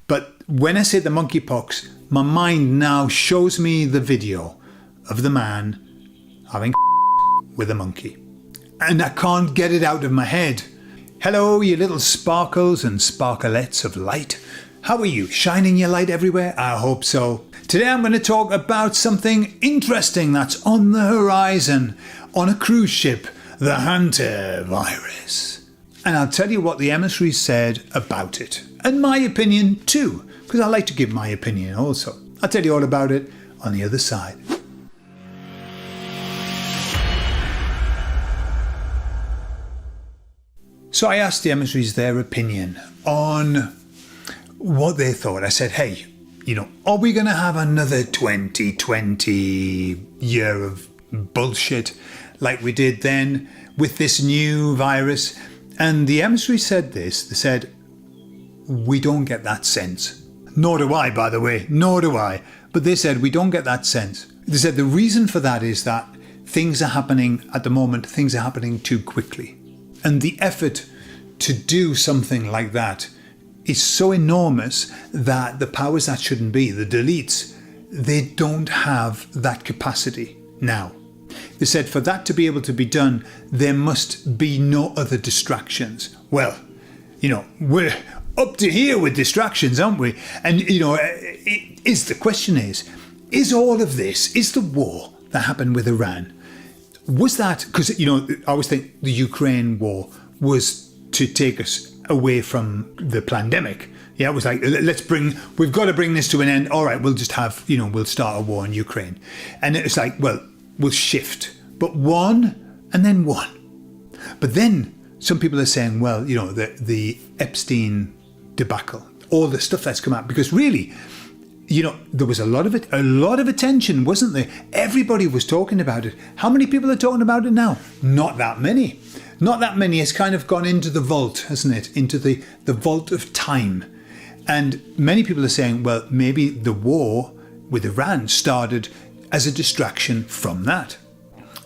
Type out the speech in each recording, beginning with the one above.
But when I say the monkeypox, my mind now shows me the video of the man having with a monkey. And I can't get it out of my head. Hello, you little sparkles and sparklets of light. How are you? Shining your light everywhere? I hope so. Today I'm going to talk about something interesting that's on the horizon on a cruise ship, the Hantavirus. And I'll tell you what the emissaries said about it. And my opinion too, because I like to give my opinion also. I'll tell you all about it on the other side. So I asked the emissaries their opinion on what they thought. I said, hey, are we going to have another 2020 year of bullshit like we did then with this new virus? And the emissary said this. They said, we don't get that sense. Nor do I, by the way, nor do I. But they said, we don't get that sense. They said the reason for that is that things are happening at the moment, things are happening too quickly. And the effort to do something like that is so enormous that the powers that shouldn't be, the deletes, they don't have that capacity now. They said for that to be able to be done, there must be no other distractions. Well, we're up to here with distractions, aren't we? And, the question is all of this, is the war that happened with Iran, was that, because, I always think the Ukraine war was to take us away from the pandemic. Yeah, it was like, we've got to bring this to an end. All right, we'll just have, we'll start a war in Ukraine. And it's like, well, we'll shift, but one and then one. But then some people are saying, well, the Epstein debacle, all the stuff that's come out, because really, there was a lot of attention, wasn't there? Everybody was talking about it. How many people are talking about it now? Not that many. Not that many. It's kind of gone into the vault, hasn't it? Into the vault of time. And many people are saying, well, maybe the war with Iran started as a distraction from that.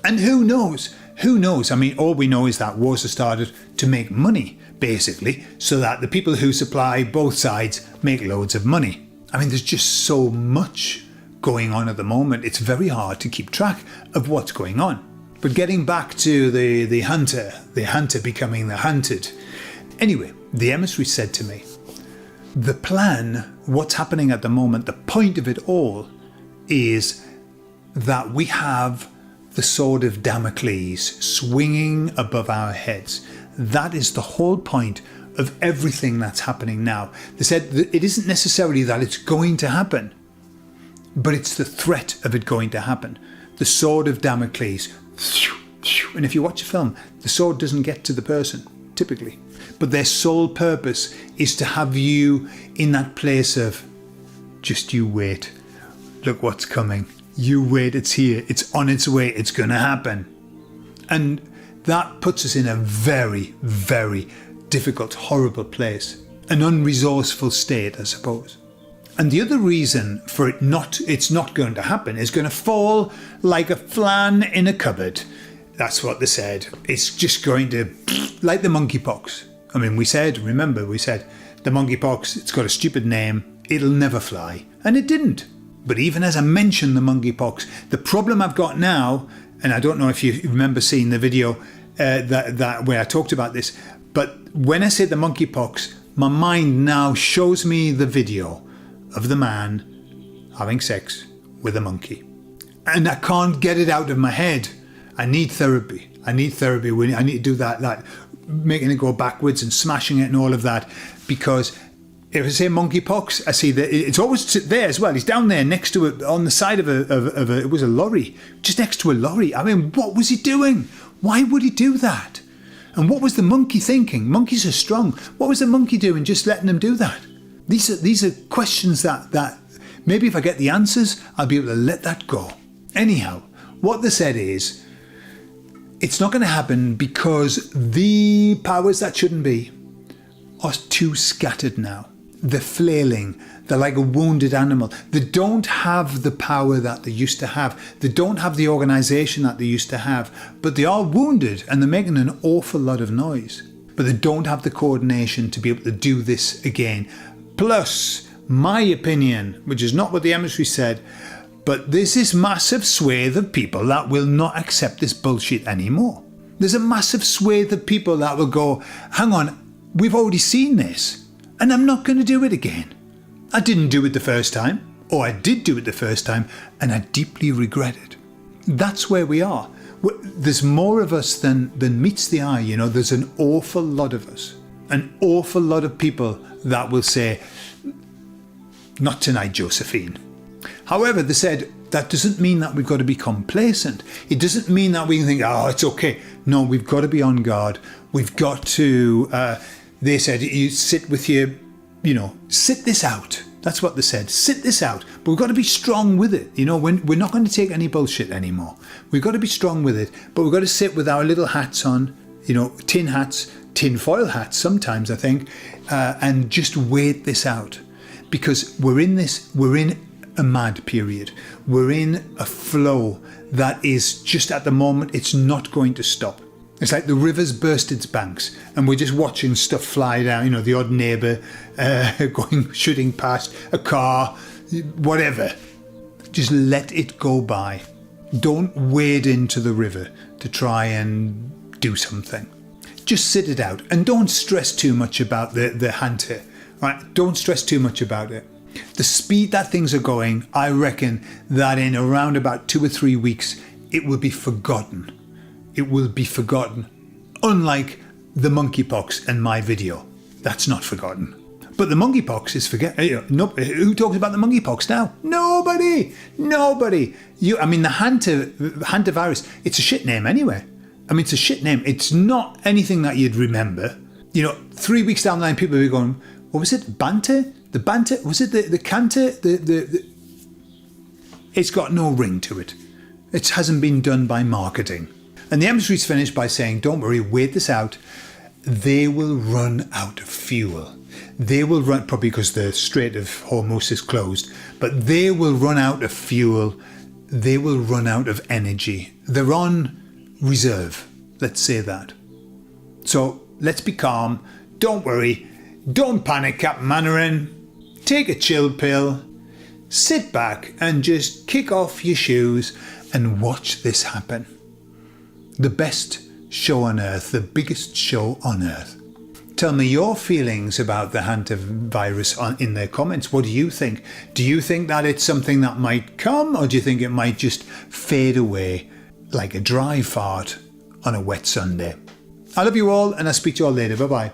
And who knows? Who knows? I mean, all we know is that wars are started to make money, basically, so that the people who supply both sides make loads of money. I mean, there's just so much going on at the moment. It's very hard to keep track of what's going on. But getting back to the hunter becoming the hunted. Anyway, the emissary said to me, the plan, what's happening at the moment, the point of it all is that we have the sword of Damocles swinging above our heads. That is the whole point of everything that's happening now. They said that it isn't necessarily that it's going to happen, but it's the threat of it going to happen. The sword of Damocles. And if you watch a film, the sword doesn't get to the person, typically. But their sole purpose is to have you in that place of, just you wait. Look what's coming. You wait, it's here. It's on its way. It's going to happen. And that puts us in a very, very difficult, horrible place. An unresourceful state, I suppose. And the other reason for it's not going to happen, is going to fall like a flan in a cupboard. That's what they said. It's just going to, like the monkeypox. I mean, we said the monkeypox, it's got a stupid name, it'll never fly. And it didn't. But even as I mentioned the monkeypox, the problem I've got now, and I don't know if you remember seeing the video that where I talked about this, but when I say the monkeypox, my mind now shows me the video of the man having sex with a monkey. And I can't get it out of my head. I need therapy. I need to do that, like making it go backwards and smashing it and all of that. Because if I say monkeypox, I see that it's always there as well. He's down there next to it, on the side of a it was a lorry, just next to a lorry. I mean, what was he doing? Why would he do that? And what was the monkey thinking? Monkeys are strong. What was the monkey doing just letting him do that? These are questions that maybe if I get the answers, I'll be able to let that go. Anyhow, what they said is, it's not going to happen because the powers that shouldn't be are too scattered now. They're flailing. They're like a wounded animal. They don't have the power that they used to have. They don't have the organisation that they used to have. But they are wounded and they're making an awful lot of noise. But they don't have the coordination to be able to do this again. Plus, my opinion, which is not what the emissary said, but there's this massive swathe of people that will not accept this bullshit anymore. There's a massive swathe of people that will go, hang on, we've already seen this, and I'm not going to do it again. I didn't do it the first time, or I did do it the first time, and I deeply regret it. That's where we are. There's more of us than meets the eye, you know. There's an awful lot of us. An awful lot of people that will say, not tonight, Josephine. However, they said, that doesn't mean that we've got to be complacent. It doesn't mean that we can think, oh, it's okay. No, we've got to be on guard. We've got to, they said, you sit with your, you know, sit this out. That's what they said. Sit this out. But we've got to be strong with it. You know, we're not going to take any bullshit anymore. We've got to be strong with it. But we've got to sit with our little hats on, you know, tin hats, tin foil hats sometimes, I think, and just wait this out. Because we're in a mad period. We're in a flow that is just at the moment, it's not going to stop. It's like the river's burst its banks and we're just watching stuff fly down, you know, the odd neighbour shooting past, a car, whatever. Just let it go by. Don't wade into the river to try and do something. Just sit it out and don't stress too much about the hunter. Right? Don't stress too much about it. The speed that things are going, I reckon that in around about 2 or 3 weeks, it will be forgotten. It will be forgotten. Unlike the monkeypox and my video. That's not forgotten. But the monkeypox is forgotten. Who talks about the monkeypox now? Nobody. Nobody. I mean, the Hantavirus, it's a shit name anyway. I mean, it's a shit name. It's not anything that you'd remember. You know, 3 weeks down the line, people will be going, what was it? Banter? The banter? Was it the canter? It's got no ring to it. It hasn't been done by marketing. And the emissary's finished by saying, don't worry, wait this out. They will run out of fuel. They will run, probably because the Strait of Hormuz is closed, but they will run out of fuel. They will run out of energy. They're on reserve. Let's say that. So let's be calm. Don't worry. Don't panic, Captain Mainwaring. Take a chill pill. Sit back and just kick off your shoes and watch this happen. The best show on earth, the biggest show on earth. Tell me your feelings about the hantavirus in the comments. What do you think? Do you think that it's something that might come, or do you think it might just fade away like a dry fart on a wet Sunday? I love you all, and I'll speak to you all later. Bye-bye.